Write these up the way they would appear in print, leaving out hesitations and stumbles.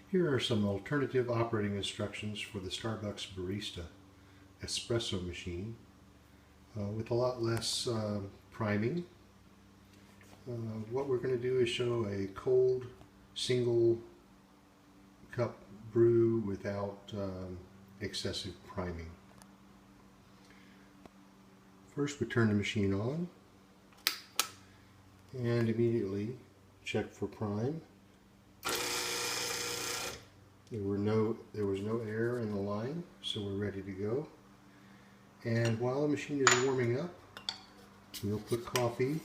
Here are some alternative operating instructions for the Starbucks Barista espresso machine with a lot less priming. What we're going to do is show a cold single cup brew without excessive priming. First, we turn the machine on and immediately check for prime. There was no air in the line, so we're ready to go. And while the machine is warming up, we'll put coffee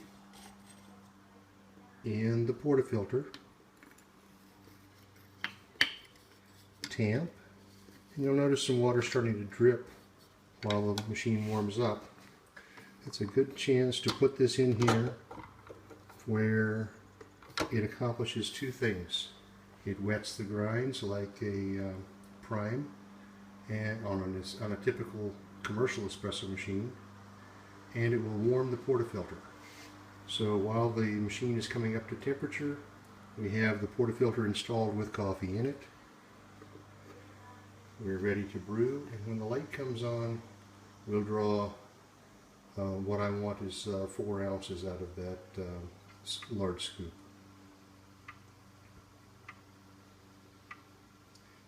in the portafilter, tamp, and you'll notice some water starting to drip while the machine warms up. It's a good chance to put this in here where it accomplishes two things. It wets the grinds like a prime and on a typical commercial espresso machine, and it will warm the portafilter. So while the machine is coming up to temperature, we have the portafilter installed with coffee in it. We're ready to brew, and when the light comes on, we'll draw what I want is 4 ounces out of that large scoop.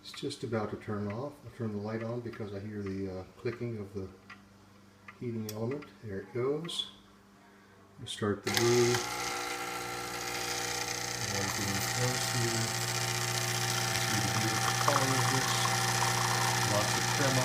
It's just about to turn off. I'll turn the light on because I hear the clicking of the heating element. There it goes. We'll start the brew. And getting close here. See the beautiful color of this. Lots of crema.